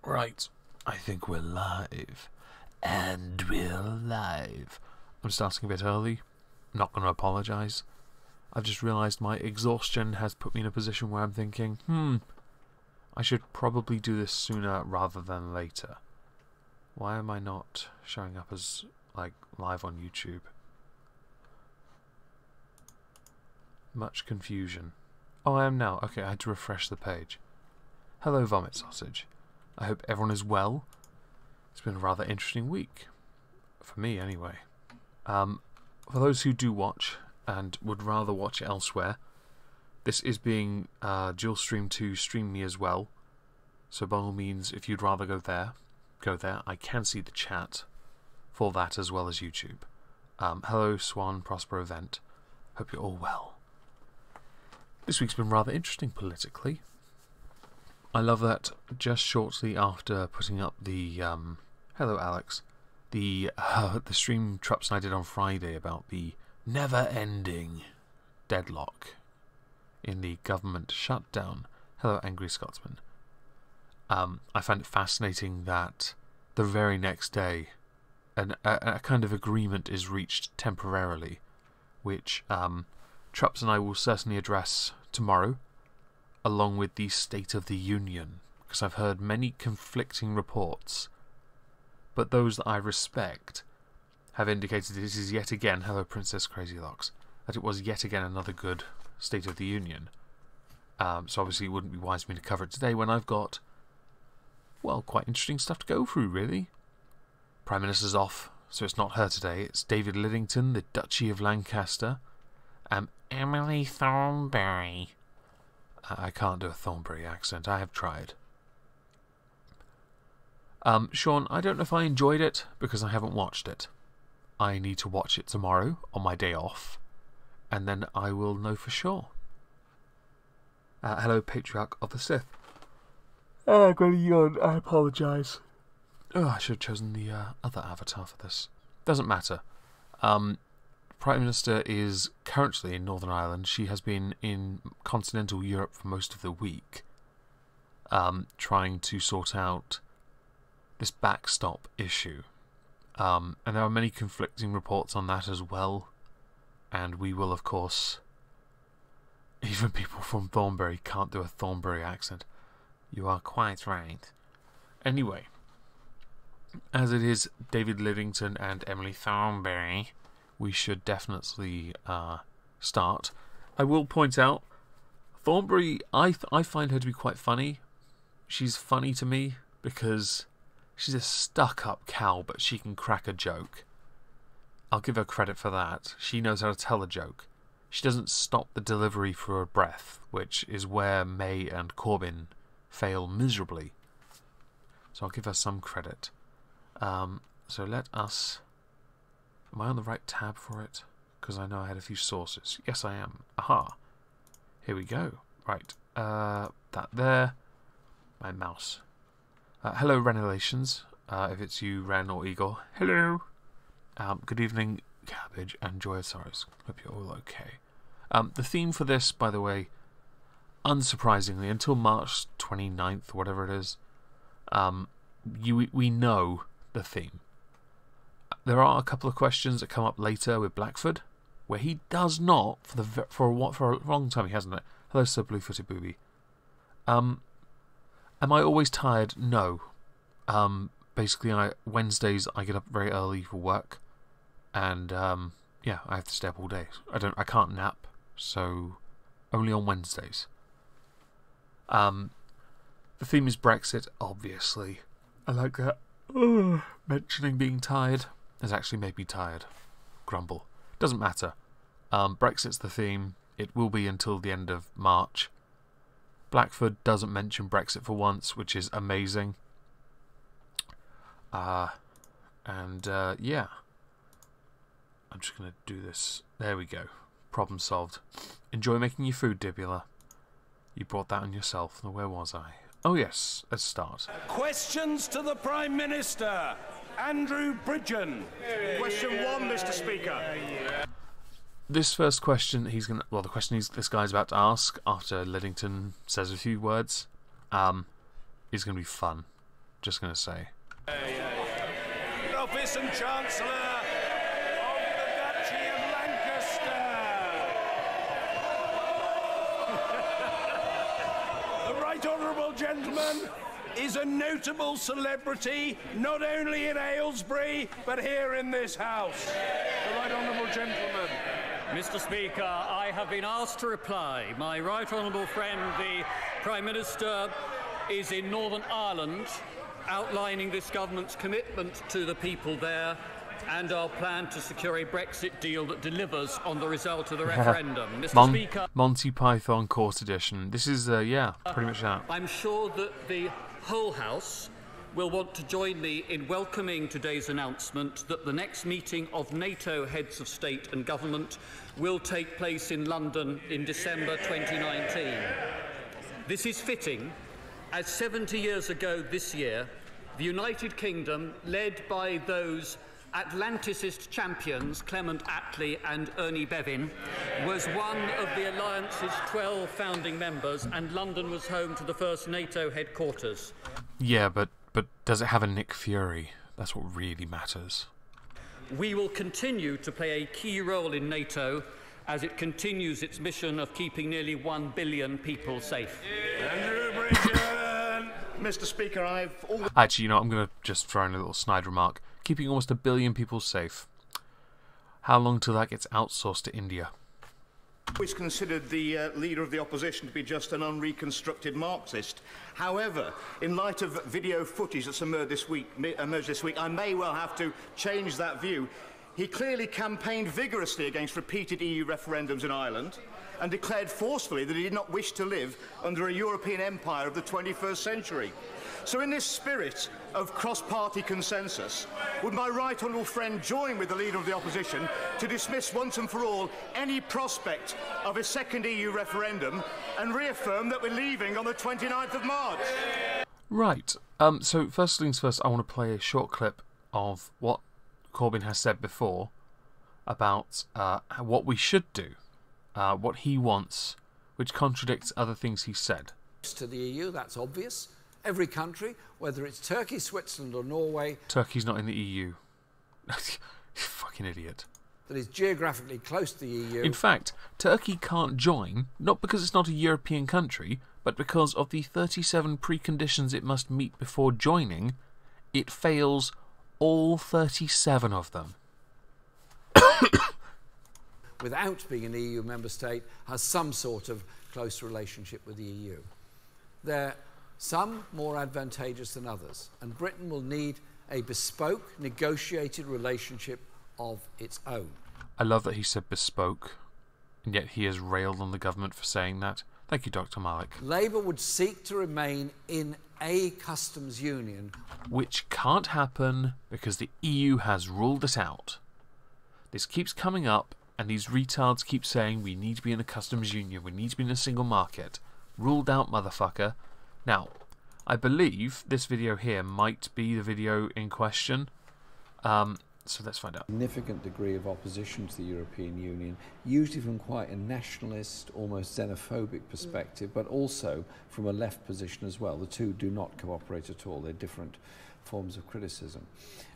Right, I think we're live. And we're live. I'm starting a bit early. Not going to apologise. I've just realised my exhaustion has put me in a position where I'm thinking, I should probably do this sooner rather than later. Why am I not showing up as, live on YouTube? Much confusion. Oh, I am now. Okay, I had to refresh the page. Hello, Vomit Sausage. I hope everyone is well. It's been a rather interesting week. For me, anyway. For those who do watch, and would rather watch it elsewhere, this is being dual streamed to Stream Me as well. So by all means, if you'd rather go there, go there. I can see the chat for that as well as YouTube. Hello, Swan, Prosper Event. Hope you're all well. This week's been rather interesting politically. I love that just shortly after putting up the hello Alex, the stream Trups and I did on Friday about the never-ending deadlock in the government shutdown. Hello, Angry Scotsman. I find it fascinating that the very next day a kind of agreement is reached temporarily, which Trups and I will certainly address tomorrow, along with the State of the Union, because I've heard many conflicting reports, but those that I respect have indicated this is yet again, hello Princess Crazy Locks, that it was yet again another good State of the Union. So obviously it wouldn't be wise for me to cover it today when I've got, well, quite interesting stuff to go through, really. Prime Minister's off, so it's not her today. It's David Lidington, the Duchy of Lancaster, Emily Thornberry. I can't do a Thornbury accent. I have tried. Sean, I don't know if I enjoyed it because I haven't watched it. I need to watch it tomorrow on my day off, and then I will know for sure. Hello, Patriarch of the Sith. I'm going to yawn. I apologise. Oh, I should have chosen the other avatar for this. Doesn't matter. Prime Minister is currently in Northern Ireland. She has been in continental Europe for most of the week, trying to sort out this backstop issue. And there are many conflicting reports on that as well. And we will, of course, even people from Thornbury can't do a Thornbury accent. You are quite right. Anyway, as it is David Lidington and Emily Thornberry, we should definitely start. I will point out, Thornbury, I find her to be quite funny. She's funny to me because she's a stuck-up cow, but she can crack a joke. I'll give her credit for that. She knows how to tell a joke. She doesn't stop the delivery for a breath, which is where May and Corbyn fail miserably. So I'll give her some credit. So let us... Am I on the right tab for it? Because I know I had a few sources. Yes, I am. Aha. Here we go. Right. That there. My mouse. Hello, Renulations. If it's you, Ren or Igor. Hello. Good evening, Cabbage and Joyous Sorrows. Hope you're all okay. The theme for this, by the way, unsurprisingly, until March 29th, whatever it is, we know the theme. There are a couple of questions that come up later with Blackford, where he does not, for a long time he hasn't it. Hello, Sir Bluefooted Booby. Am I always tired? No. Basically, Wednesdays I get up very early for work, and yeah, I have to stay up all day. I can't nap, so only on Wednesdays. The theme is Brexit, obviously. I like that. Mentioning being tired has actually made me tired. Grumble. Doesn't matter. Brexit's the theme. It will be until the end of March. Blackford doesn't mention Brexit for once, which is amazing. Yeah. I'm just going to do this. There we go. Problem solved. Enjoy making your food, Dibula. You brought that on yourself. Now, where was I? Oh, yes. Let's start. Questions to the Prime Minister. Andrew Bridgen. Question 1, Mr. Speaker. This first question, the question this guy's about to ask after Lidington says a few words, is going to be fun. Just going to say. Office and Chancellor of the Duchy of Lancaster. The Right Honourable Gentleman is a notable celebrity, not only in Aylesbury, but here in this House. The Right Honourable Gentleman. Mr. Speaker, I have been asked to reply. My right honourable friend, the Prime Minister, is in Northern Ireland, outlining this government's commitment to the people there and our plan to secure a Brexit deal that delivers on the result of the referendum. Mr. Speaker, Monty Python Court Edition. This is, yeah, pretty much that. I'm sure that the whole House will want to join me in welcoming today's announcement that the next meeting of NATO heads of state and government will take place in London in December 2019. This is fitting, as 70 years ago this year, the United Kingdom, led by those Atlanticist champions Clement Attlee and Ernie Bevin, was one of the Alliance's 12 founding members, and London was home to the first NATO headquarters. Yeah, but does it have a Nick Fury? That's what really matters. We will continue to play a key role in NATO as it continues its mission of keeping nearly 1 billion people safe. Andrew Bridgen. Mr. Speaker, Actually, you know, I'm going to just throw in a little snide remark. Keeping almost 1 billion people safe. How long till that gets outsourced to India? always considered the leader of the opposition to be just an unreconstructed Marxist. However, in light of video footage that's emerged this week, I may well have to change that view. He clearly campaigned vigorously against repeated EU referendums in Ireland and declared forcefully that he did not wish to live under a European empire of the 21st century. So in this spirit of cross-party consensus, would my right honourable friend join with the Leader of the Opposition to dismiss once and for all any prospect of a second EU referendum and reaffirm that we're leaving on the 29th of March? Right. So first things first, I want to play a short clip of what Corbyn has said before about what we should do, what he wants, which contradicts other things he said. To the EU, that's obvious. Every country, whether it's Turkey, Switzerland or Norway... Turkey's not in the EU. You fucking idiot. ...that is geographically close to the EU... In fact, Turkey can't join, not because it's not a European country, but because of the 37 preconditions it must meet before joining. It fails all 37 of them. Without being an EU member state, has some sort of close relationship with the EU. They're some more advantageous than others, and Britain will need a bespoke, negotiated relationship of its own. I love that he said bespoke, and yet he has railed on the government for saying that. Thank you, Dr. Malik. Labour would seek to remain in a customs union. Which can't happen because the EU has ruled it out. This keeps coming up, and these retards keep saying we need to be in a customs union, we need to be in a single market. Ruled out, motherfucker. Now, I believe this video here might be the video in question. So let's find out. Significant degree of opposition to the European Union, usually from quite a nationalist, almost xenophobic perspective, but also from a left position as well. The two do not cooperate at all. They're different forms of criticism.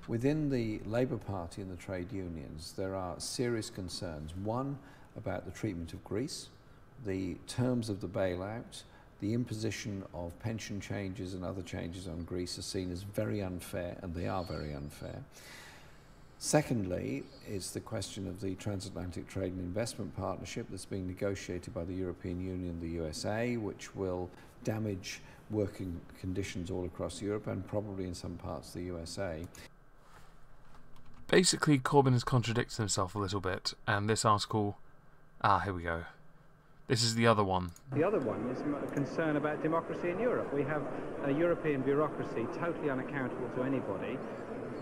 Within the Labour Party and the trade unions, there are serious concerns. One, about the treatment of Greece, the terms of the bailout, the imposition of pension changes and other changes on Greece are seen as very unfair, and they are very unfair. Secondly, is the question of the Transatlantic Trade and Investment Partnership that's being negotiated by the European Union and the USA, which will damage working conditions all across Europe and probably in some parts of the USA. Basically, Corbyn has contradicted himself a little bit, and this article... here we go. This is the other one. The other one is a concern about democracy in Europe. We have a European bureaucracy totally unaccountable to anybody.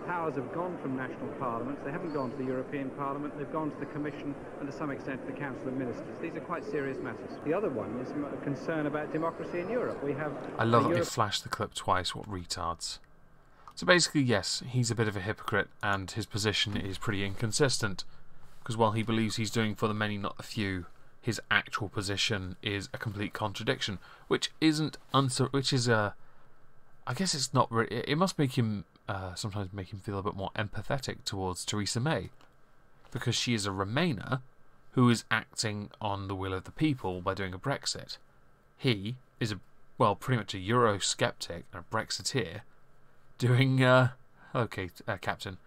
Powers have gone from national parliaments. They haven't gone to the European Parliament. They've gone to the Commission and to some extent to the Council of Ministers. These are quite serious matters. The other one is a concern about democracy in Europe. We have... I love that they flashed the clip twice. What retards. So basically, yes, he's a bit of a hypocrite and his position is pretty inconsistent. Because while he believes he's doing for the many, not the few, his actual position is a complete contradiction, which is I guess it's not. It must make him sometimes make him feel a bit more empathetic towards Theresa May, because she is a Remainer who is acting on the will of the people by doing a Brexit. He is pretty much a Eurosceptic and a Brexiteer doing. Captain,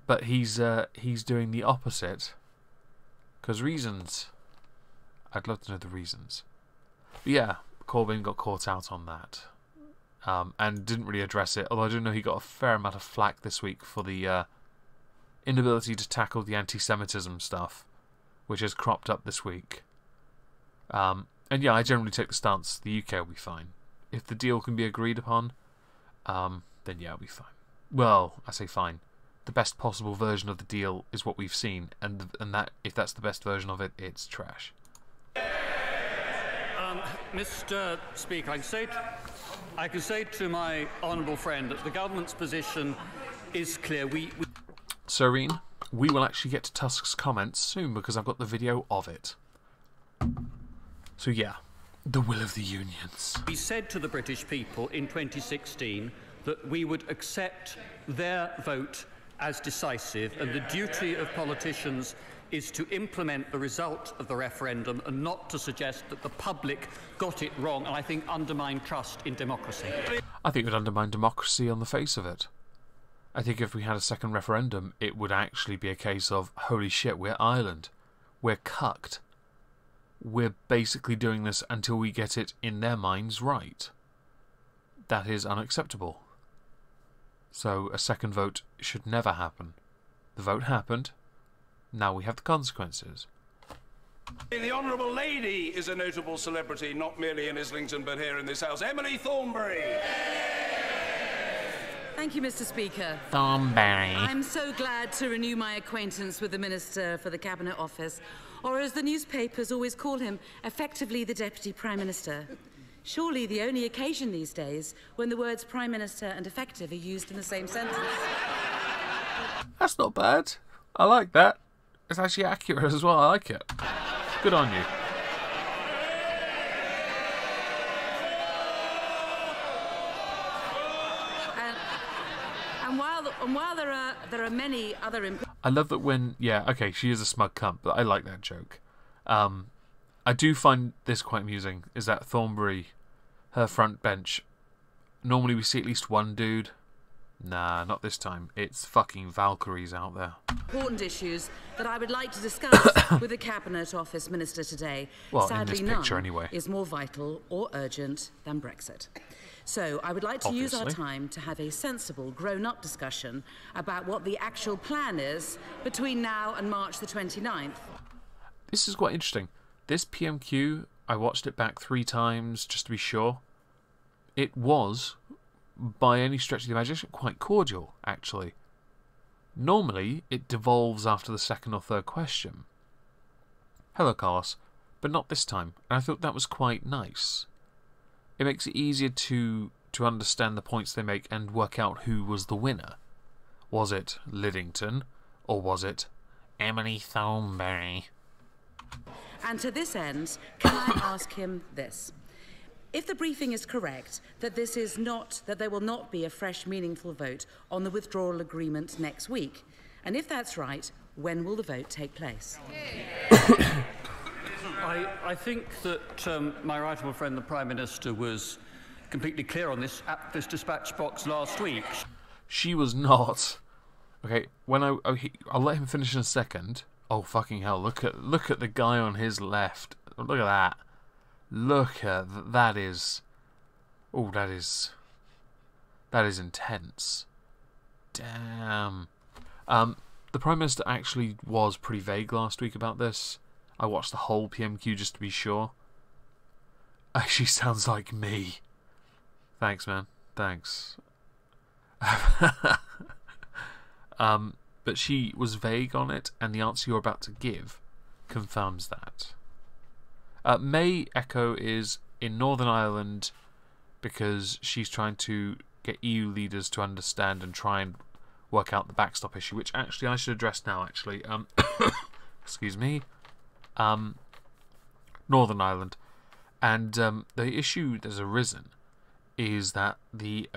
but he's doing the opposite. Because reasons. I'd love to know the reasons. But yeah, Corbyn got caught out on that. And didn't really address it, although I do know he got a fair amount of flack this week for the inability to tackle the anti-Semitism stuff, which has cropped up this week. And yeah, I generally take the stance the UK will be fine. If the deal can be agreed upon, then yeah, it'll be fine. Well, I say fine. The best possible version of the deal is what we've seen, and that if that's the best version of it, it's trash. Mr. Speaker, I can say to my honourable friend that the government's position is clear. Serene, we will actually get to Tusk's comments soon because I've got the video of it. So yeah, the will of the unions. We said to the British people in 2016 that we would accept their vote as decisive, and the duty of politicians is to implement the result of the referendum and not to suggest that the public got it wrong, and I think undermine trust in democracy. I think it would undermine democracy on the face of it. I think if we had a second referendum, it would actually be a case of, holy shit, we're Ireland. We're cucked. We're basically doing this until we get it, in their minds, right. That is unacceptable. So a second vote should never happen. The vote happened. Now we have the consequences. The Honourable Lady is a notable celebrity, not merely in Islington, but here in this house. Emily Thornberry. Thank you, Mr. Speaker. Thornberry. I'm so glad to renew my acquaintance with the Minister for the Cabinet Office, or as the newspapers always call him, effectively the Deputy Prime Minister. Surely the only occasion these days when the words Prime Minister and effective are used in the same sentence. That's not bad. I like that. It's actually accurate as well. I like it. Good on you. And while there are many other... I love that when... Yeah, okay, she is a smug cunt, but I like that joke. I do find this quite amusing, is that Thornberry, her front bench, normally we see at least one dude. Nah, not this time. It's fucking Valkyries out there. Important issues that I would like to discuss with the Cabinet Office Minister today. Well, sadly, in this picture none anyway. is more vital or urgent than Brexit. So I would like to use our time to have a sensible, grown-up discussion about what the actual plan is between now and March the 29th. This is quite interesting. This PMQ, I watched it back 3 times just to be sure. It was, by any stretch of the imagination, quite cordial, actually. Normally, it devolves after the second or third question. Hello, Carlos. But not this time, and I thought that was quite nice. It makes it easier to understand the points they make and work out who was the winner. Was it Liddington, or was it Emily Thornberry? And to this end, can I ask him this? If the briefing is correct, that there will not be a fresh, meaningful vote on the withdrawal agreement next week, and if that's right, when will the vote take place? I think that my right honourable friend, the Prime Minister, was completely clear on this at this dispatch box last week. She was not. Okay, when I'll let him finish in a second. Oh fucking hell! Look at the guy on his left. Look at that. Look at that is. Oh, that is intense. Damn. The Prime Minister actually was pretty vague last week about this. I watched the whole PMQ just to be sure. She sounds like me. Thanks, man. Thanks. But she was vague on it, and the answer you're about to give confirms that. May Echo is in Northern Ireland because she's trying to get EU leaders to understand and try and work out the backstop issue, which actually I should address now, actually. Excuse me. Northern Ireland. And the issue that's arisen is that the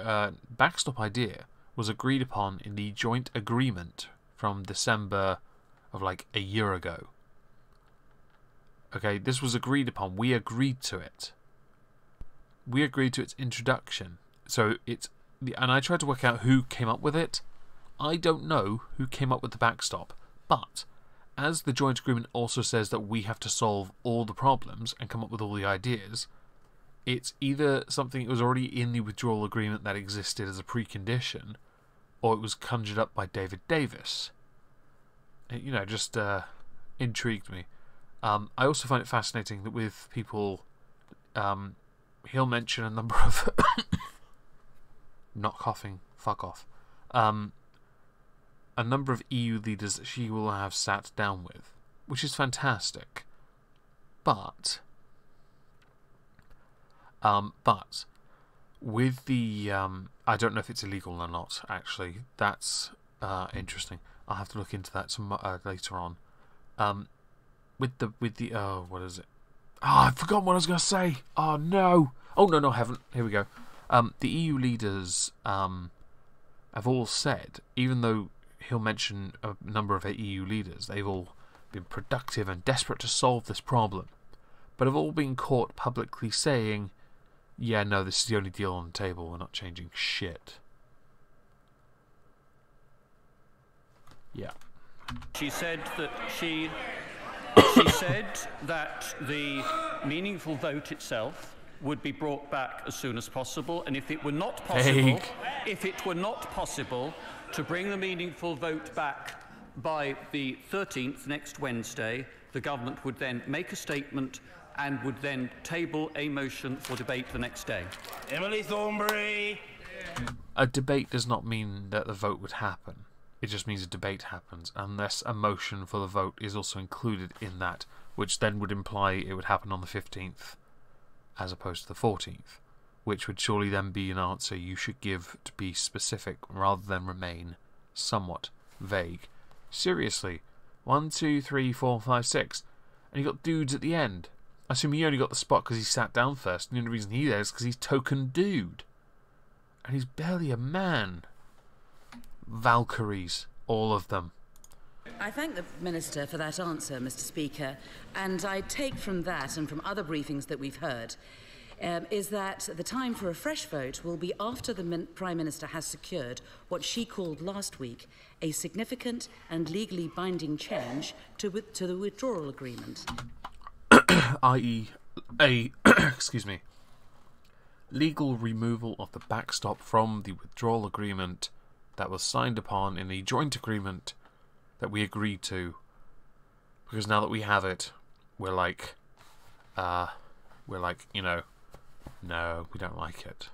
backstop idea was agreed upon in the joint agreement from December of like a year ago. Okay, this was agreed upon. We agreed to it. We agreed to its introduction. So and I tried to work out who came up with it. I don't know who came up with the backstop, but as the joint agreement also says that we have to solve all the problems and come up with all the ideas, it's either something that was already in the withdrawal agreement that existed as a precondition, or it was conjured up by David Davis. It, just intrigued me. I also find it fascinating that with people, he'll mention a number of... not coughing, fuck off. A number of EU leaders that she will have sat down with, which is fantastic. But with the I don't know if it's illegal or not. Actually, that's interesting. I'll have to look into that some later on. With the what is it? Oh, I forgot what I was going to say. Oh no! Oh no, I haven't. Here we go. The EU leaders have all said, even though he'll mention a number of EU leaders, they've all been productive and desperate to solve this problem, but have all been caught publicly saying, yeah, no, this is the only deal on the table, we're not changing shit. Yeah. She said that she said that the meaningful vote itself would be brought back as soon as possible, and if it were not possible, to bring the meaningful vote back by the 13th, next Wednesday, the government would then make a statement and would then table a motion for debate the next day. Emily Thornberry! A debate does not mean that the vote would happen. It just means a debate happens, unless a motion for the vote is also included in that, which then would imply it would happen on the 15th, as opposed to the 14th, which would surely then be an answer you should give to be specific rather than remain somewhat vague. Seriously, 1, 2, 3, 4, 5, 6, and you got dudes at the end. I assume he only got the spot because he sat down first, and the only reason he's there is because he's token dude. And he's barely a man. Valkyries, all of them. I thank the Minister for that answer, Mr. Speaker, and I take from that and from other briefings that we've heard is that the time for a fresh vote will be after the Prime Minister has secured what she called last week a significant and legally binding change to the withdrawal agreement. i.e. a excuse me, legal removal of the backstop from the withdrawal agreement that was signed upon in the joint agreement that we agreed to, because now that we have it, we're like, no, we don't like it.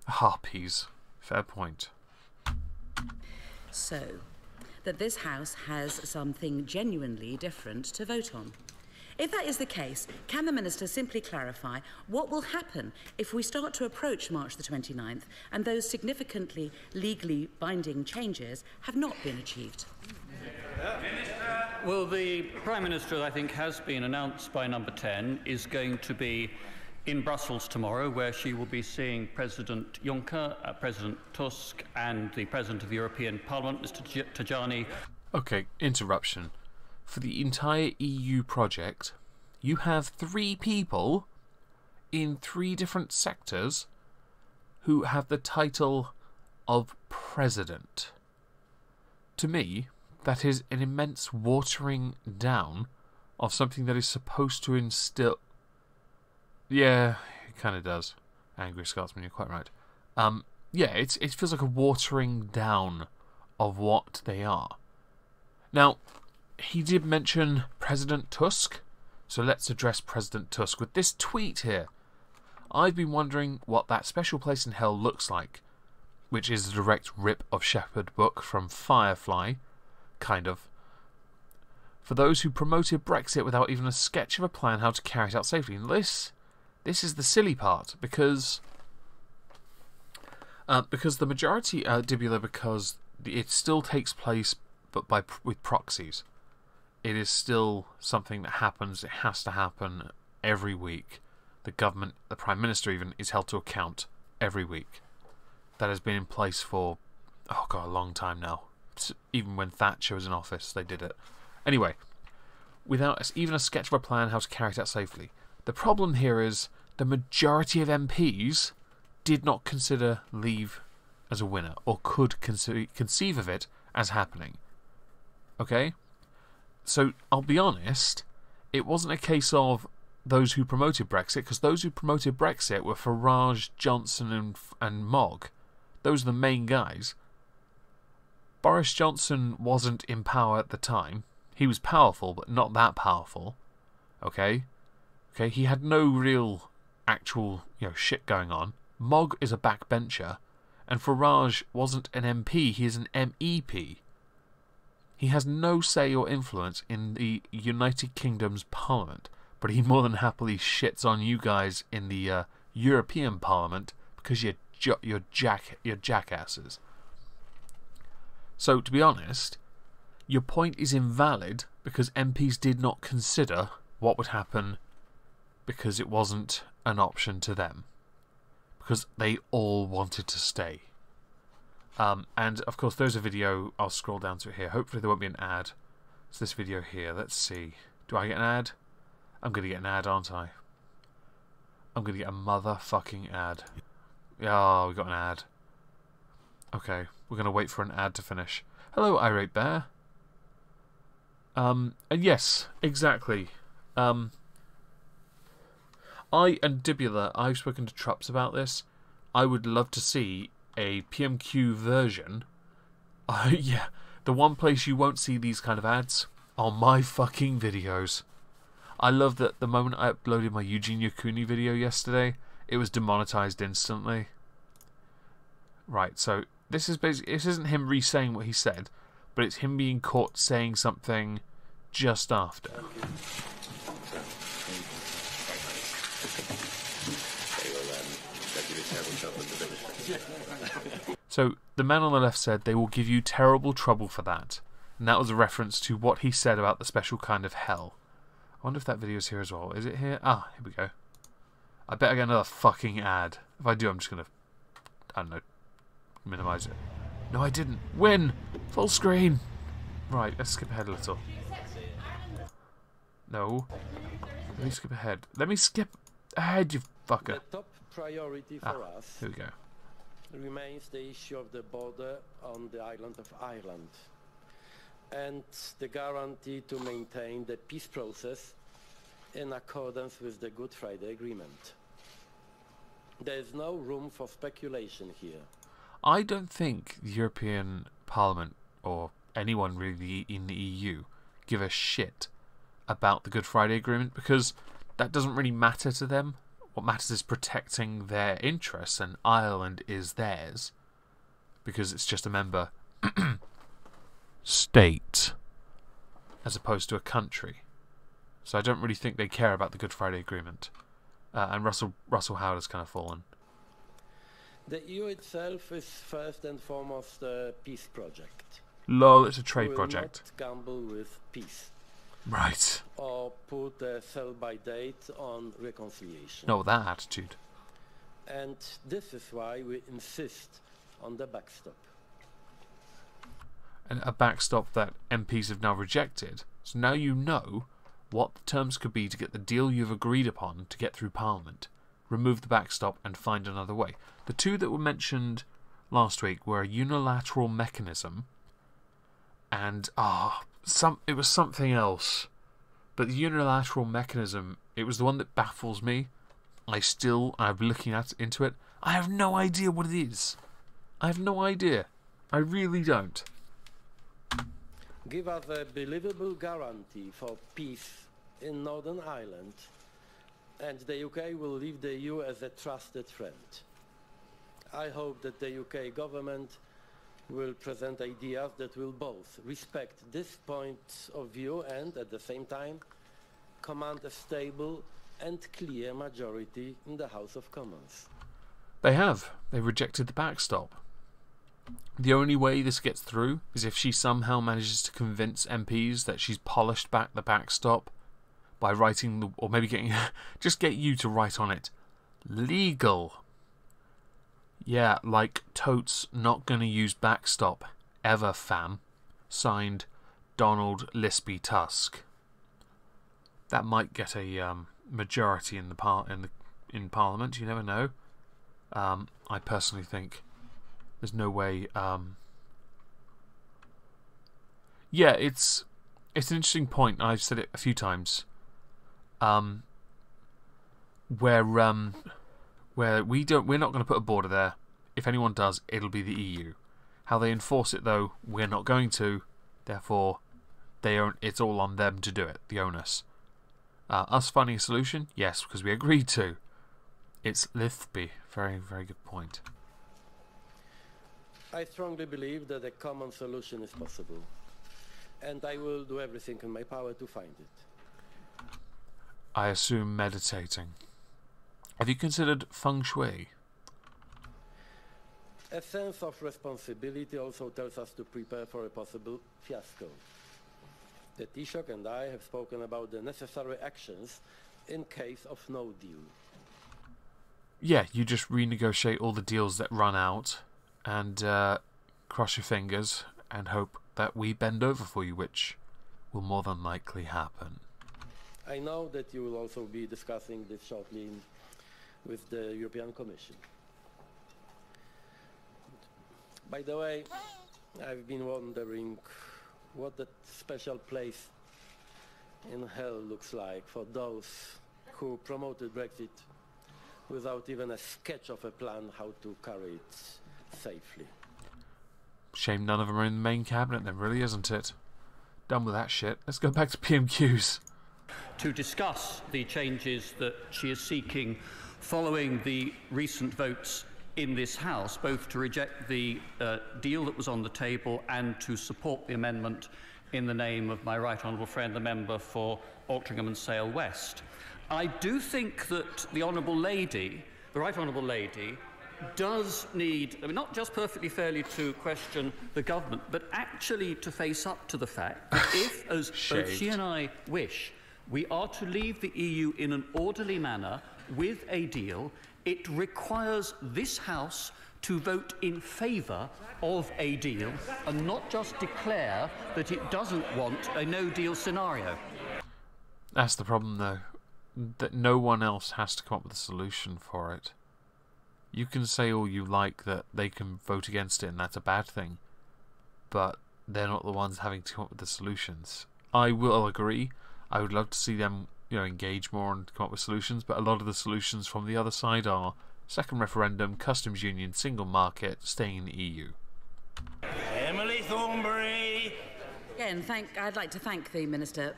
Harpies. Fair point. So, that this House has something genuinely different to vote on. If that is the case, can the Minister simply clarify what will happen if we start to approach March the 29th and those significantly legally binding changes have not been achieved? Well, the Prime Minister, I think, has been announced by number 10, is going to be in Brussels tomorrow, where she will be seeing President Juncker, President Tusk, and the President of the European Parliament, Mr. Tajani. Okay, interruption. For the entire EU project, you have 3 people in 3 different sectors who have the title of President. To me, that is an immense watering down of something that is supposed to instill... Yeah, it kind of does. Angry Scotsman, you're quite right. Yeah, it feels like a watering down of what they are. Now, he did mention President Tusk, so let's address President Tusk with this tweet here. I've been wondering what that special place in hell looks like, which is a direct rip of Shepherd book from Firefly, kind of. For those who promoted Brexit without even a sketch of a plan how to carry it out safely. And this is the silly part, because the majority Dibula, because it still takes place, but with proxies. It is still something that happens. It has to happen every week. The government, the Prime Minister even, is held to account every week that has been in place for, oh god, a long time now. Even when Thatcher was in office, they did it. Anyway, without even a sketch of a plan how to carry it out safely. The problem here is the majority of MPs did not consider leave as a winner, or could conceive of it as happening. Okay? So, I'll be honest, it wasn't a case of those who promoted Brexit, because those who promoted Brexit were Farage, Johnson and Mogg. Those are the main guys. Boris Johnson wasn't in power at the time. He was powerful, but not that powerful. Okay? Okay, he had no real, actual, shit going on. Mogg is a backbencher, and Farage wasn't an MP, he is an MEP. He has no say or influence in the United Kingdom's Parliament, but he more than happily shits on you guys in the European Parliament because you're jackasses. So, to be honest, your point is invalid because MPs did not consider what would happen because it wasn't an option to them. Because they all wanted to stay. And, of course, there's a video. I'll scroll down to it here. Hopefully there won't be an ad. It's this video here. Let's see. Do I get an ad? I'm going to get an ad, aren't I? I'm going to get a motherfucking ad. Oh, we got an ad. Okay, we're going to wait for an ad to finish. Hello, Irate Bear. And yes, exactly. I and Dibula, I've spoken to Trups about this. I would love to see a PMQ version. Yeah, the one place you won't see these kind of ads on my fucking videos. I love that the moment I uploaded my Eugene Yokuni video yesterday, it was demonetized instantly. Right, so this is basically, this isn't him re-saying what he said, but it's him being caught saying something just after. So, the man on the left said they will give you terrible trouble for that. And that was a reference to what he said about the special kind of hell. I wonder if that video's here as well. Is it here? Ah, here we go. I bet I get another fucking ad. If I do, I'm just going to, I don't know, minimise it. No, I didn't. Win! Full screen! Right, let's skip ahead a little. No. Let me skip ahead. Let me skip ahead, you fucker. The top priority for us here we go. Remains the issue of the border on the island of Ireland and the guarantee to maintain the peace process in accordance with the Good Friday Agreement. There is no room for speculation here. I don't think the European Parliament or anyone really in the EU give a shit about the Good Friday Agreement because that doesn't really matter to them. What matters is protecting their interests, and Ireland is theirs because it's just a member state as opposed to a country. So I don't really think they care about the Good Friday Agreement. And Russell Howard has kind of fallen. The EU itself is first and foremost a peace project. Lol, it's a trade project. Not gamble with peace. Right. Or put a sell-by date on reconciliation. No, that attitude. And this is why we insist on the backstop. And a backstop that MPs have now rejected. So now you know what the terms could be to get the deal you've agreed upon to get through Parliament. Remove the backstop and find another way. The two that were mentioned last week were a unilateral mechanism and it was something else. But the unilateral mechanism, it was the one that baffles me. I'm looking into it. I have no idea what it is. I have no idea. I really don't. Give us a believable guarantee for peace in Northern Ireland, and the UK will leave the EU as a trusted friend. I hope that the UK government will present ideas that will both respect this point of view and, at the same time, command a stable and clear majority in the House of Commons. They have. They rejected the backstop. The only way this gets through is if she somehow manages to convince MPs that she's polished back the backstop by writing, or maybe getting, just get you to write on it, legal. Yeah, like totes not gonna use backstop ever, fam. Signed, Donald Lispy Tusk. That might get a majority in in Parliament. You never know. I personally think there's no way. Yeah, it's an interesting point. I've said it a few times. Where we're not going to put a border there. If anyone does, it'll be the EU. How they enforce it, though, we're not going to. Therefore, it's all on them to do it. The onus. Us finding a solution, yes, because we agreed to. It's Lithby. Very, very good point. I strongly believe that a common solution is possible, and I will do everything in my power to find it. I assume meditating. Have you considered feng shui? A sense of responsibility also tells us to prepare for a possible fiasco. The Taoiseach and I have spoken about the necessary actions in case of no deal. Yeah, you just renegotiate all the deals that run out and cross your fingers and hope that we bend over for you, which will more than likely happen. I know that you will also be discussing this shortly with the European Commission. By the way, I've been wondering what that special place in hell looks like for those who promoted Brexit without even a sketch of a plan how to carry it safely. Shame none of them are in the main cabinet then, really, isn't it? Done with that shit. Let's go back to PMQs. To discuss the changes that she is seeking following the recent votes in this House, both to reject the deal that was on the table and to support the amendment in the name of my right honourable friend, the member for Altrincham and Sale West. I do think that the Honourable Lady, the Right Honourable Lady, does need, I mean, not just perfectly fairly to question the government, but actually to face up to the fact that if, as both she and I wish, we are to leave the EU in an orderly manner with a deal, it requires this House to vote in favour of a deal and not just declare that it doesn't want a no-deal scenario. That's the problem, though, that no one else has to come up with a solution for it. You can say all you like that they can vote against it and that's a bad thing, but they're not the ones having to come up with the solutions. I will agree. I would love to see them, engage more and come up with solutions, but a lot of the solutions from the other side are second referendum, customs union, single market, staying in the EU. Emily Thornbury. Again, I'd like to thank the Minister.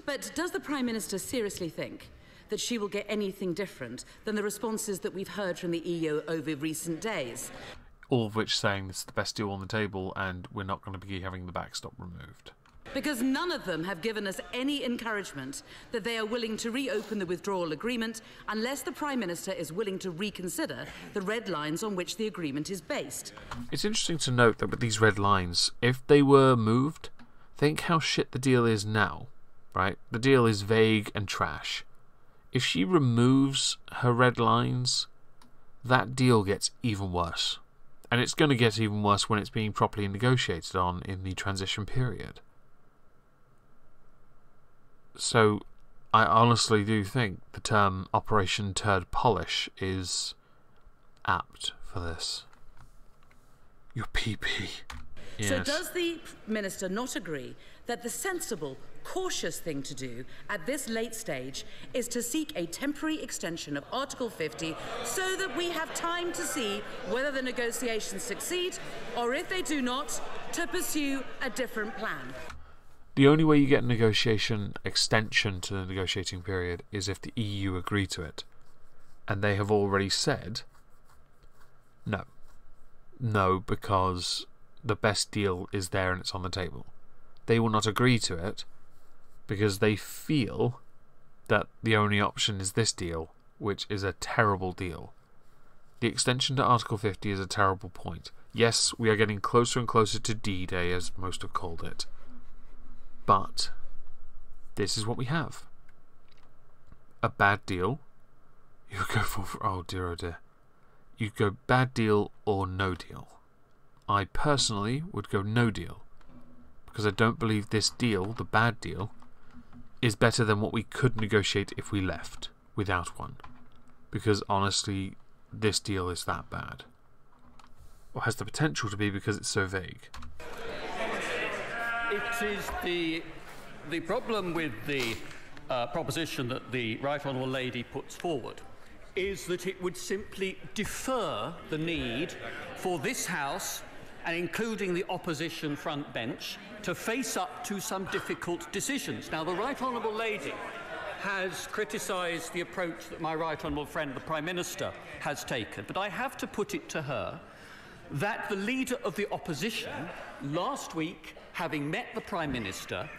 But does the Prime Minister seriously think that she will get anything different than the responses that we've heard from the EU over recent days? All of which saying this is the best deal on the table and we're not going to be having the backstop removed. Because none of them have given us any encouragement that they are willing to reopen the withdrawal agreement unless the Prime Minister is willing to reconsider the red lines on which the agreement is based. It's interesting to note that with these red lines, if they were moved, think how shit the deal is now, right? The deal is vague and trash. If she removes her red lines, that deal gets even worse. And it's going to get even worse when it's being properly negotiated on in the transition period. So, I honestly do think the term Operation Turd Polish is apt for this. Your PP. Yes. So does the Minister not agree that the sensible, cautious thing to do at this late stage is to seek a temporary extension of Article 50 so that we have time to see whether the negotiations succeed or, if they do not, to pursue a different plan? The only way you get a negotiation extension to the negotiating period is if the EU agree to it. And they have already said no. No, because the best deal is there and it's on the table. They will not agree to it because they feel that the only option is this deal, which is a terrible deal. The extension to Article 50 is a terrible point. Yes, we are getting closer and closer to D-Day, as most have called it. But this is what we have. A bad deal. You go for, oh dear, oh dear. you go bad deal or no deal. I personally would go no deal, because I don't believe this deal, the bad deal, is better than what we could negotiate if we left without one. Because honestly, this deal is that bad. Or has the potential to be, because it's so vague. It is the problem with the proposition that the Right Honourable Lady puts forward is that it would simply defer the need for this House, and including the opposition front bench, to face up to some difficult decisions. Now, the Right Honourable Lady has criticised the approach that my right honourable friend, the Prime Minister, has taken, but I have to put it to her that the Leader of the Opposition, last week, having met the Prime Minister,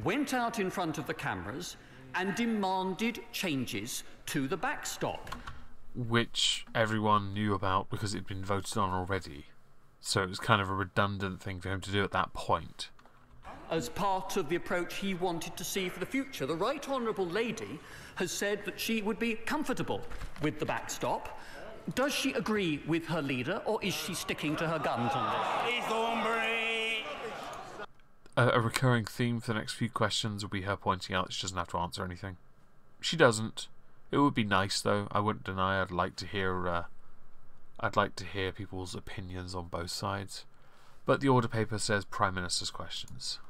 went out in front of the cameras and demanded changes to the backstop. Which everyone knew about because it had been voted on already. So it was kind of a redundant thing for him to do at that point. As part of the approach he wanted to see for the future. The Right Honourable Lady has said that she would be comfortable with the backstop. Does she agree with her leader, or is she sticking to her guns on this? A recurring theme for the next few questions will be her pointing out that she doesn't have to answer anything. She doesn't. It would be nice, though. I wouldn't deny. I'd like to hear people's opinions on both sides. But the order paper says Prime Minister's questions.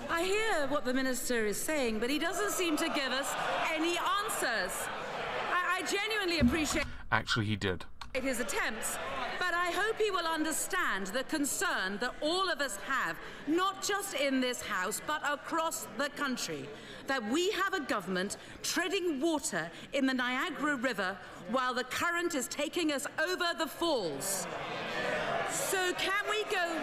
I hear what the Minister is saying, but he doesn't seem to give us any answers. I genuinely appreciate Actually, he did. his attempts, but I hope he will understand the concern that all of us have, not just in this House, but across the country, that we have a government treading water in the Niagara River while the current is taking us over the falls. So can we go...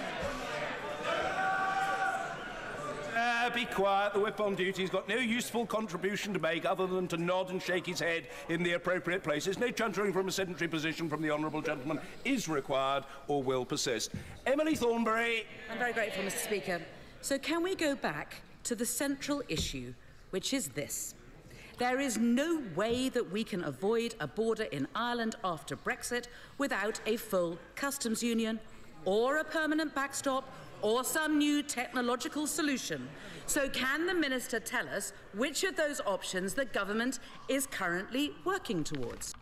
Be quiet. The whip on duty's got no useful contribution to make other than to nod and shake his head in the appropriate places. No chuntering from a sedentary position from the honourable gentleman is required or will persist. Emily Thornberry. I'm very grateful, Mr. Speaker. So can we go back to the central issue, which is this. There is no way that we can avoid a border in Ireland after Brexit without a full customs union or a permanent backstop or some new technological solution. So can the Minister tell us which of those options the government is currently working towards?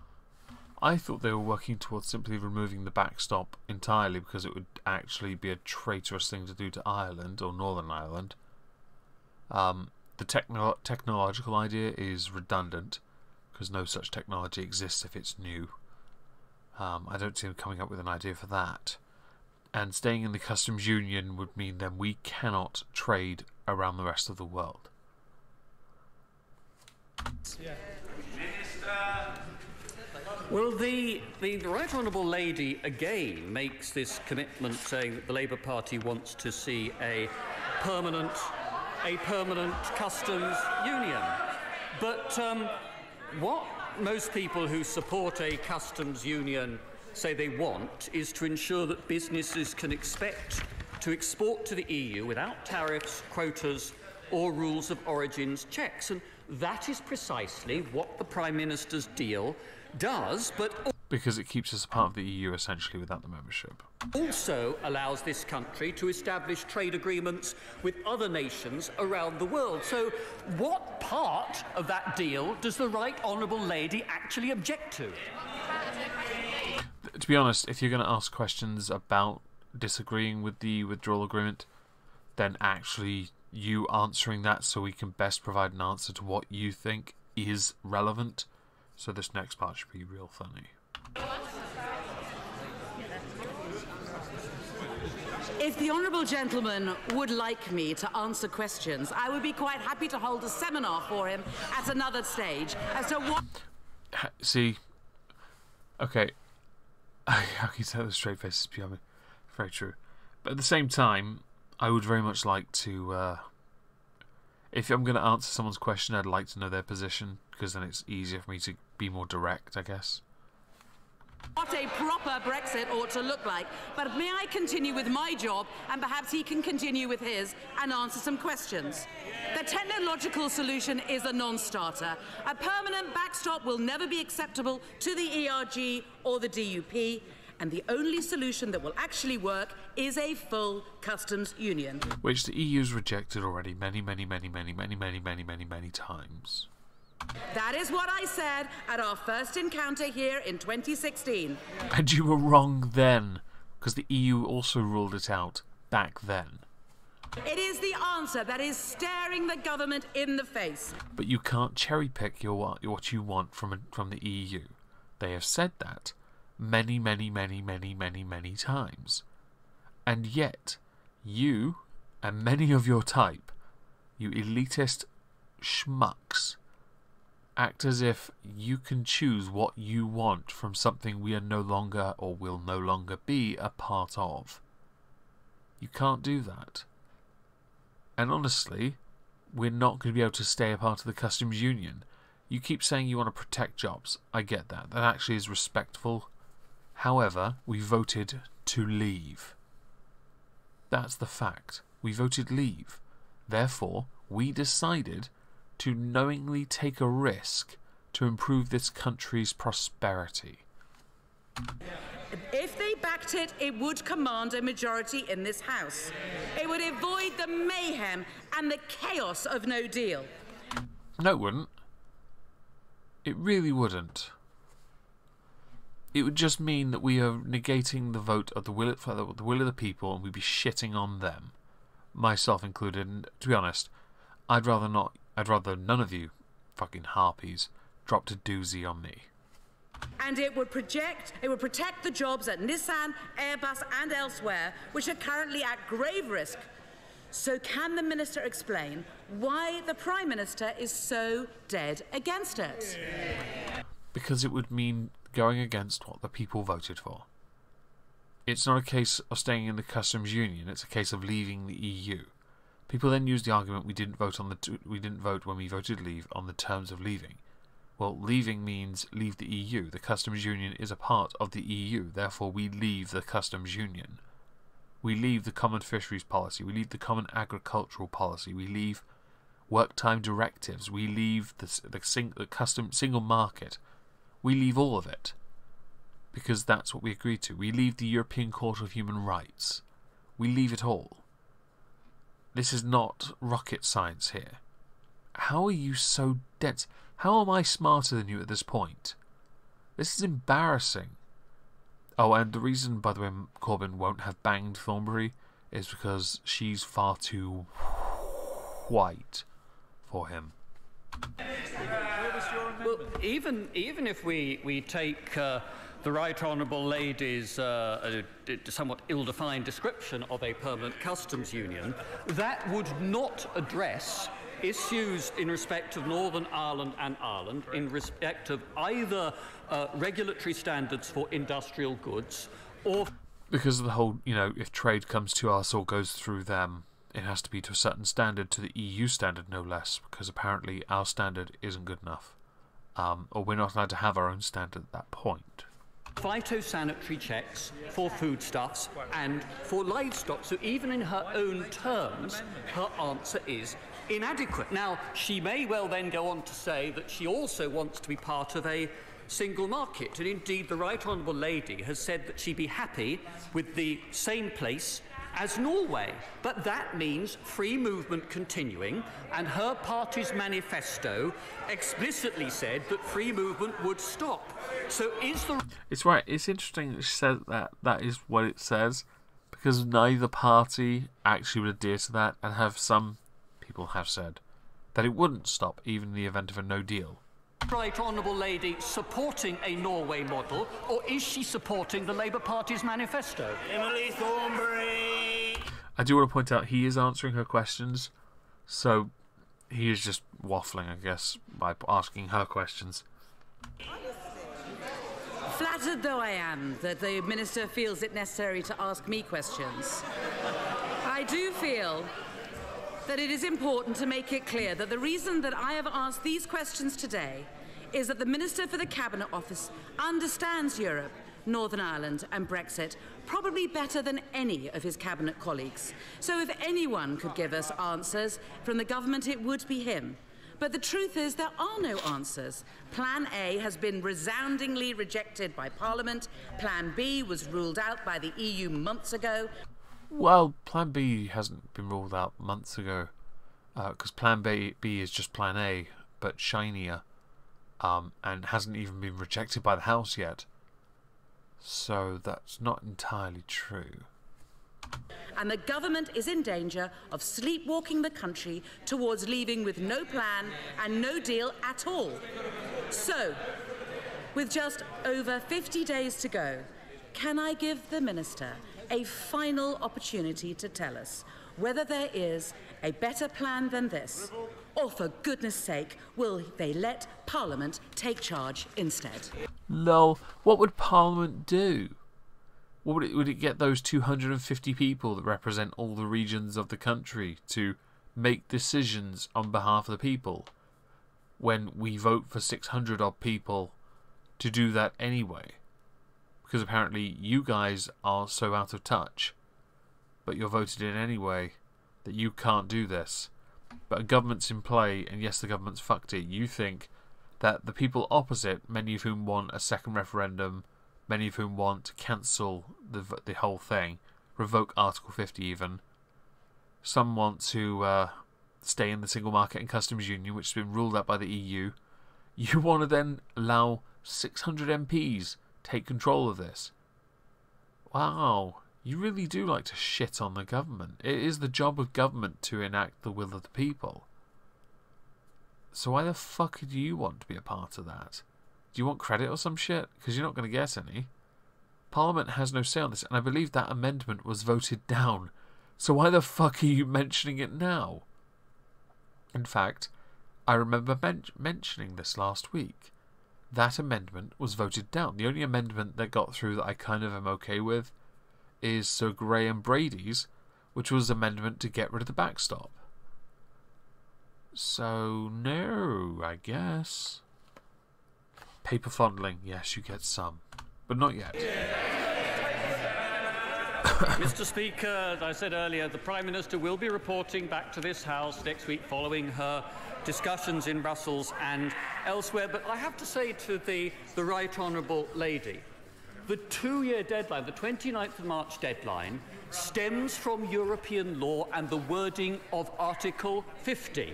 I thought they were working towards simply removing the backstop entirely because it would actually be a traitorous thing to do to Ireland or Northern Ireland. The technological idea is redundant because no such technology exists if it's new. I don't see them coming up with an idea for that. And staying in the customs union would mean then we cannot trade around the rest of the world. Yeah. Well, the Right Honourable Lady again makes this commitment saying that the Labour Party wants to see a permanent customs union. But what most people who support a customs union say they want is to ensure that businesses can expect to export to the EU without tariffs, quotas or rules of origins checks. And that is precisely what the Prime Minister's deal does, but because it keeps us a part of the EU essentially without the membership. Also allows this country to establish trade agreements with other nations around the world. So what part of that deal does the Right Honourable Lady actually object to? To be honest, if you're going to ask questions about disagreeing with the withdrawal agreement, then actually you answering that so we can best provide an answer to what you think is relevant. So this next part should be real funny. If the honourable gentleman would like me to answer questions, I would be quite happy to hold a seminar for him at another stage as to what... See, okay, how can you tell the straight face is beyond me? Very true. But at the same time, I would very much like to, if I'm going to answer someone's question, I'd like to know their position, because then it's easier for me to be more direct, I guess. what a proper Brexit ought to look like, but may I continue with my job, and perhaps he can continue with his and answer some questions. The technological solution is a non-starter. A permanent backstop will never be acceptable to the ERG or the DUP, and the only solution that will actually work is a full customs union. Which the EU's rejected already many times. That is what I said at our first encounter here in 2016. And you were wrong then, because the EU also ruled it out back then. It is the answer that is staring the government in the face. But you can't cherry pick what you want from the EU. They have said that many times. And yet, you and many of your type, you elitist schmucks, act as if you can choose what you want from something we are no longer or will no longer be a part of. You can't do that. And honestly, we're not going to be able to stay a part of the customs union. You keep saying you want to protect jobs. I get that. That actually is respectful. However, we voted to leave. That's the fact. We voted leave. Therefore, we decided to knowingly take a risk to improve this country's prosperity. If they backed it, it would command a majority in this House. It would avoid the mayhem and the chaos of no deal. No, it wouldn't. It really wouldn't. It would just mean that we are negating the vote of the will of the people, and we'd be shitting on them, myself included. And to be honest, I'd rather none of you fucking harpies dropped a doozy on me. And it would protect the jobs at Nissan, Airbus and elsewhere, which are currently at grave risk. So can the Minister explain why the Prime Minister is so dead against it? Because it would mean going against what the people voted for. It's not a case of staying in the customs union, it's a case of leaving the EU. People then use the argument we didn't vote when we voted leave on the terms of leaving. Well, leaving means leave the EU. The customs union is a part of the EU, therefore we leave the customs union. We leave the common fisheries policy, we leave the common agricultural policy, we leave work time directives, we leave the single market. We leave all of it. Because that's what we agreed to. We leave the European Court of Human Rights. We leave it all. This is not rocket science here. How are you so dense? How am I smarter than you at this point? This is embarrassing. Oh, and the reason, by the way, Corbyn won't have banged Thornberry is because she's far too white for him. Well, even if we take the Right Honourable Lady's somewhat ill-defined description of a permanent customs union, that would not address issues in respect of Northern Ireland and Ireland, in respect of either regulatory standards for industrial goods or... Because of the whole, if trade comes to us or goes through them, it has to be to a certain standard, to the EU standard no less, because apparently our standard isn't good enough. Or we're not allowed to have our own standard at that point. Phytosanitary checks for foodstuffs and for livestock. So even in her own terms, her answer is inadequate. Now, she may well then go on to say that she also wants to be part of a single market. And indeed, the Right Honourable Lady has said that she'd be happy with the same place as Norway. But that means free movement continuing, and her party's manifesto explicitly said that free movement would stop. So is the... It's right, it's interesting that she said that is what it says, because neither party actually would adhere to that, and some people have said that it wouldn't stop even in the event of a no deal. Right Honourable Lady supporting a Norway model, or is she supporting the Labour Party's manifesto? Emily Thornberry! I do want to point out he is answering her questions, so he is just waffling, I guess, by asking her questions. Flattered though I am that the Minister feels it necessary to ask me questions, I do feel that it is important to make it clear that the reason that I have asked these questions today is that the Minister for the Cabinet Office understands Europe, Northern Ireland and Brexit probably better than any of his cabinet colleagues. So if anyone could give us answers from the government, it would be him. But the truth is there are no answers. Plan A has been resoundingly rejected by Parliament. Plan B was ruled out by the EU months ago. Well, Plan B hasn't been ruled out months ago, because Plan B is just Plan A, but shinier, and hasn't even been rejected by the House yet. So that's not entirely true. And the government is in danger of sleepwalking the country towards leaving with no plan and no deal at all. So, with just over 50 days to go, can I give the Minister a final opportunity to tell us whether there is a better plan than this, or for goodness sake, will they let Parliament take charge instead? Lol, what would Parliament do? What would it get those 250 people that represent all the regions of the country to make decisions on behalf of the people, when we vote for 600 odd people to do that anyway? Because apparently you guys are so out of touch, but you're voted in anyway, that you can't do this. But a government's in play, and yes, the government's fucked it. You think that the people opposite, many of whom want a second referendum, many of whom want to cancel the whole thing, revoke Article 50 even. Some want to stay in the single market and customs union, which has been ruled out by the EU. You want to then allow 600 MPs take control of this. Wow, you really do like to shit on the government. It is the job of government to enact the will of the people. So why the fuck do you want to be a part of that? Do you want credit or some shit? Because you're not going to get any. Parliament has no say on this, and I believe that amendment was voted down. So why the fuck are you mentioning it now? In fact, I remember mentioning this last week. That amendment was voted down. The only amendment that got through that I kind of am okay with is Sir Graham Brady's, which was amendment to get rid of the backstop. So, no, I guess. Paper fondling, yes, you get some. But not yet. Mr. Speaker, as I said earlier, the Prime Minister will be reporting back to this House next week following her discussions in Brussels and elsewhere. But I have to say to the Right Honourable Lady, the 2-year deadline, the 29th of March deadline, stems from European law and the wording of Article 50,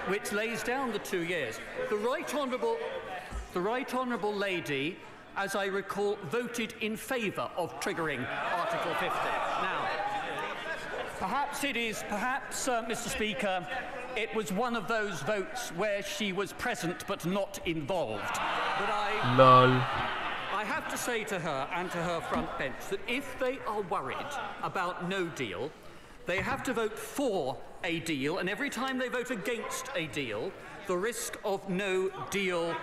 which lays down the 2 years. The Right Honourable Lady, as I recall, voted in favour of triggering Article 50. Now, perhaps, Mr. Speaker, it was one of those votes where she was present but not involved. But I have to say to her and to her front bench that if they are worried about no deal, they have to vote for a deal, and every time they vote against a deal, the risk of no deal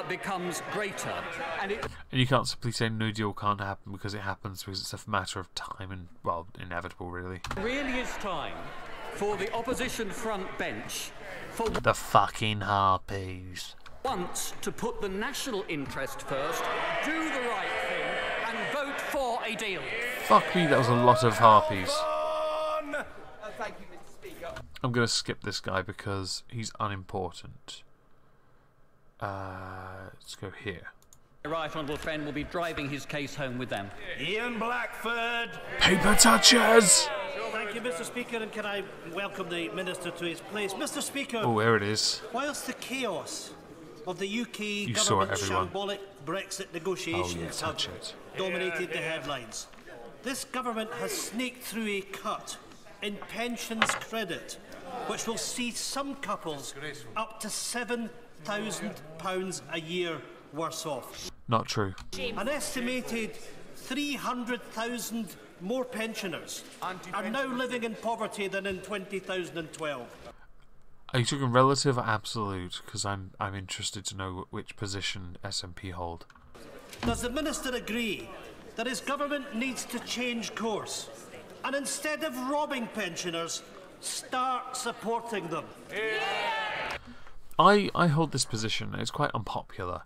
becomes greater. And you can't simply say no deal can't happen because it happens, because it's a matter of time and, well, inevitable, really. It really is time for the opposition front bench, for the fucking harpies, once to put the national interest first, do the right thing, and vote for a deal. Fuck me, that was a lot of harpies. Thank you, Mr. Speaker. I'm going to skip this guy because he's unimportant. Let's go here. My right honourable friend will be driving his case home with them. Ian Blackford. Paper touchers! Thank you, Mr. Speaker, and can I welcome the Minister to his place? Mr. Speaker, oh, there it is. Whilst the chaos of the UK saw it, government's everyone. shambolic Brexit negotiations have dominated the headlines, this government has snaked through a cut in pensions credit, which will see some couples up to £7,000 a year worse off. Not true. An estimated 300,000 more pensioners are now living in poverty than in 2012. Are you talking relative or absolute? Because I'm interested to know which position SNP hold. Does the Minister agree that his government needs to change course and instead of robbing pensioners, start supporting them? I hold this position, and it's quite unpopular,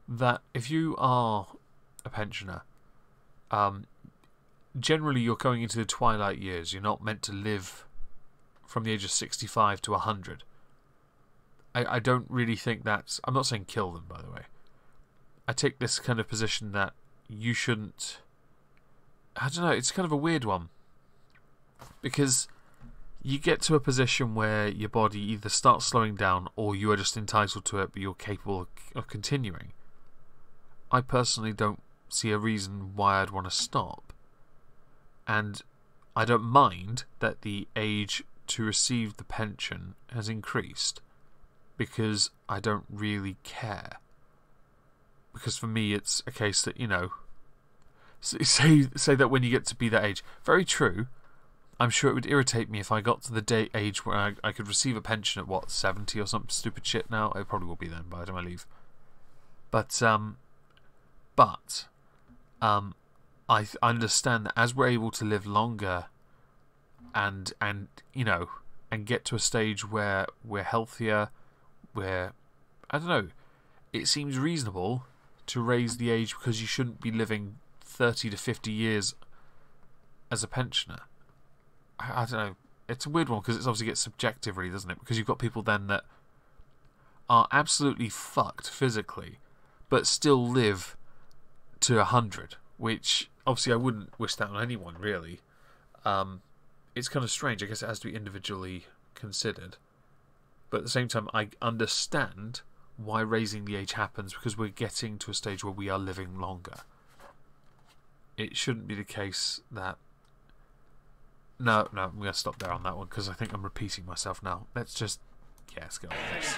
that if you are a pensioner, generally you're going into the twilight years. You're not meant to live from the age of 65 to 100. I don't really think that's... I'm not saying kill them, by the way. I take this kind of position that you shouldn't... I don't know, it's kind of a weird one. Because you get to a position where your body either starts slowing down or you are just entitled to it, but you're capable of continuing. I personally don't see a reason why I'd want to stop. And I don't mind that the age to receive the pension has increased, because I don't really care. Because for me it's a case that, you know, say that when you get to be that age, very true, I'm sure it would irritate me if I got to the age where I could receive a pension at, what, 70 or something stupid shit now? It probably will be then by the time I leave. But I understand that as we're able to live longer and you know, and get to a stage where we're healthier, where, I don't know, it seems reasonable to raise the age, because you shouldn't be living 30 to 50 years as a pensioner. I don't know. It's a weird one, because it obviously gets subjective, really, doesn't it? Because you've got people then that are absolutely fucked physically, but still live to 100, which obviously I wouldn't wish that on anyone, really. It's kind of strange. I guess it has to be individually considered. But at the same time, I understand why raising the age happens, because we're getting to a stage where we are living longer. It shouldn't be the case that... No, I'm going to stop there on that one, because I think I'm repeating myself now. Let's just... Yeah, let's go with this.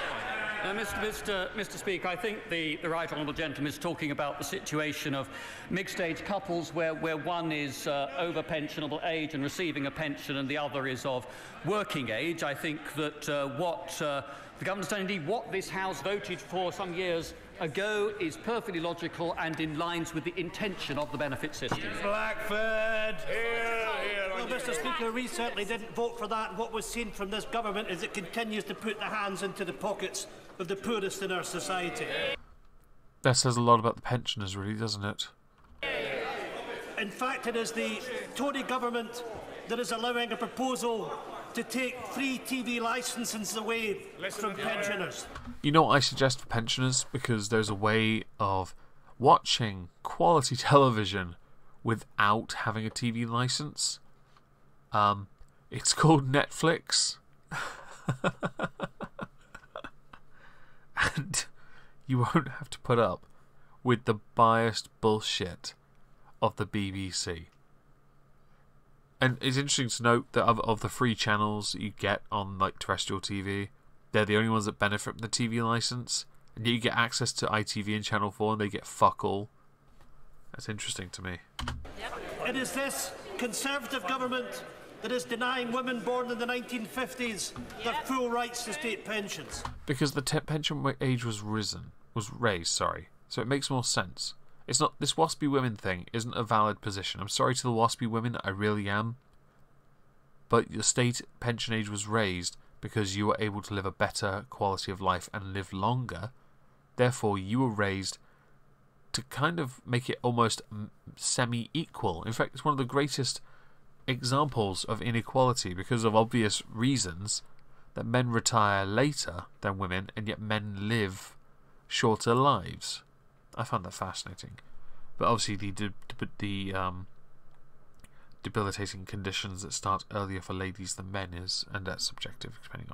Mr. Speaker, I think the right honourable gentleman is talking about the situation of mixed-age couples where one is over pensionable age and receiving a pension and the other is of working age. I think that what the government's done, indeed what this House voted for some years ago, is perfectly logical and in lines with the intention of the benefit system. Blackford! Well, Mr. Speaker, we certainly didn't vote for that. What we've seen from this government is it continues to put the hands into the pockets of the poorest in our society. That says a lot about the pensioners, really, doesn't it? In fact, it is the Tory government that is allowing a proposal to take free TV licences away from pensioners. You know what I suggest for pensioners? Because there's a way of watching quality television without having a TV licence. It's called Netflix. And you won't have to put up with the biased bullshit of the BBC. And it's interesting to note that of the free channels that you get on like terrestrial TV, they're the only ones that benefit from the TV licence. And yet you get access to ITV and Channel 4 and they get fuck all. That's interesting to me. It is this Conservative government that is denying women born in the 1950s their full rights to state pensions. Because the pension age was raised, sorry. So it makes more sense. It's not, this waspy women thing isn't a valid position. I'm sorry to the waspy women, I really am. But the state pension age was raised because you were able to live a better quality of life and live longer. Therefore, you were raised to kind of make it almost semi-equal. In fact, it's one of the greatest examples of inequality because of obvious reasons that men retire later than women and yet men live shorter lives. I found that fascinating. But obviously the debilitating conditions that start earlier for ladies than men is, and that's subjective depending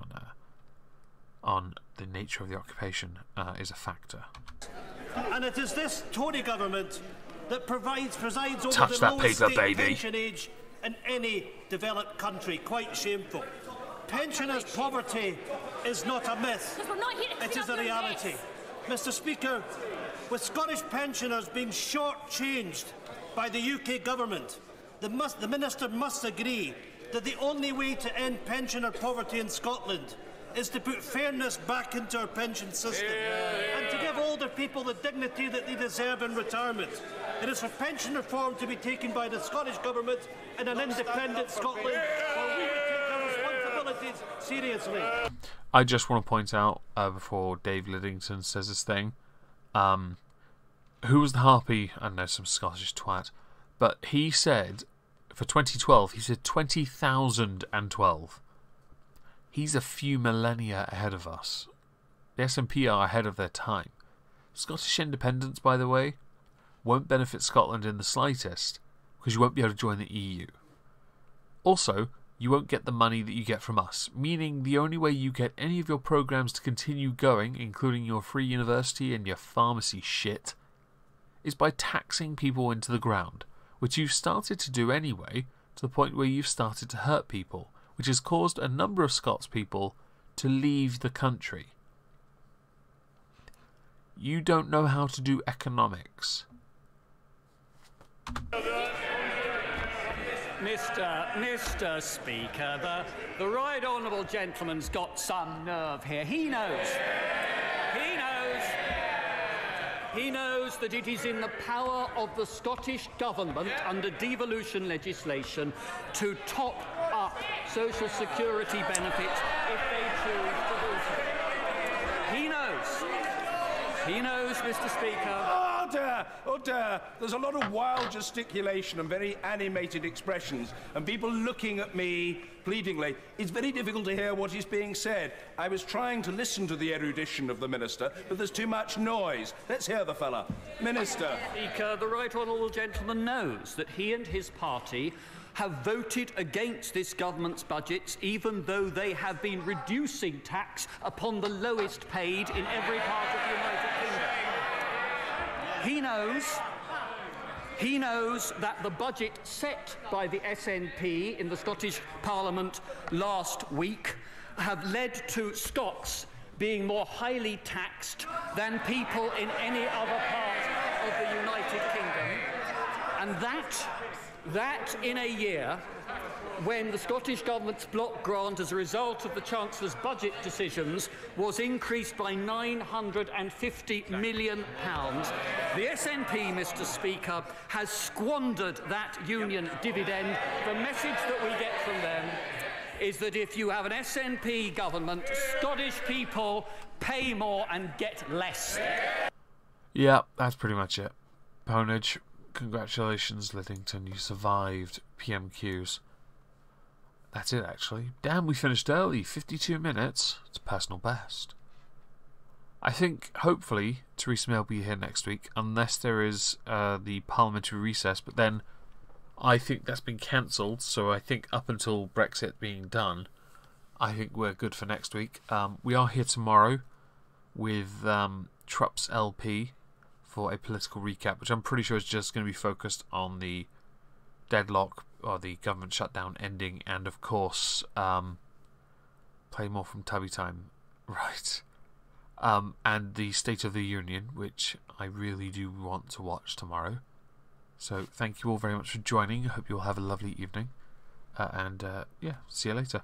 on the nature of the occupation, is a factor. And it is this Tory government that presides over Touch the that lowest paper, state baby. pension age in any developed country. Quite shameful. Pensioners' poverty is not a myth. It is a reality. Mr. Speaker, with Scottish pensioners being shortchanged by the UK government, the Minister must agree that the only way to end pensioner poverty in Scotland is to put fairness back into our pension system and to give older people the dignity that they deserve in retirement. It is for pension reform to be taken by the Scottish Government in an independent Scotland where we will take our responsibilities seriously. I just want to point out, before Dave Liddington says this thing, who was the harpy? I don't know, some Scottish twat. But he said, for 2012, he said 20,012. He's a few millennia ahead of us. The SNP are ahead of their time. Scottish independence, by the way, won't benefit Scotland in the slightest, because you won't be able to join the EU. Also, you won't get the money that you get from us, meaning the only way you get any of your programs to continue going, including your free university and your pharmacy shit, is by taxing people into the ground, which you've started to do anyway, to the point where you've started to hurt people, which has caused a number of Scots people to leave the country. You don't know how to do economics. Mr. Speaker, the right honourable gentleman's got some nerve here. He knows that it is in the power of the Scottish Government under devolution legislation to top up social security benefits if they choose to do so. He knows, Mr. Speaker. Oh dear, there's a lot of wild gesticulation and very animated expressions, and people looking at me pleadingly. It's very difficult to hear what is being said. I was trying to listen to the erudition of the Minister, but there's too much noise. Let's hear the fella. Minister. Speaker, the right honourable gentleman knows that he and his party have voted against this government's budgets, even though they have been reducing tax upon the lowest paid in every part of the United Kingdom. He knows that the budget set by the SNP in the Scottish Parliament last week have led to Scots being more highly taxed than people in any other part of the United Kingdom. And that in a year when the Scottish Government's block grant as a result of the Chancellor's budget decisions was increased by £950 million. The SNP, Mr. Speaker, has squandered that union dividend. The message that we get from them is that if you have an SNP government, Scottish people pay more and get less. Yeah, that's pretty much it. Ponage, congratulations, Lidington, you survived PMQs. That's it, actually. Damn, we finished early. 52 minutes. It's a personal best. I think, hopefully, Theresa May will be here next week, unless there is the parliamentary recess, but then I think that's been cancelled, so I think up until Brexit being done, I think we're good for next week. We are here tomorrow with Trupp's LP for a political recap, which I'm pretty sure is just going to be focused on the deadlock or the government shutdown ending, and of course play more from Tubby Time, right? And the State of the Union, which I really do want to watch tomorrow. So thank you all very much for joining. I hope you all have a lovely evening, and yeah, see you later.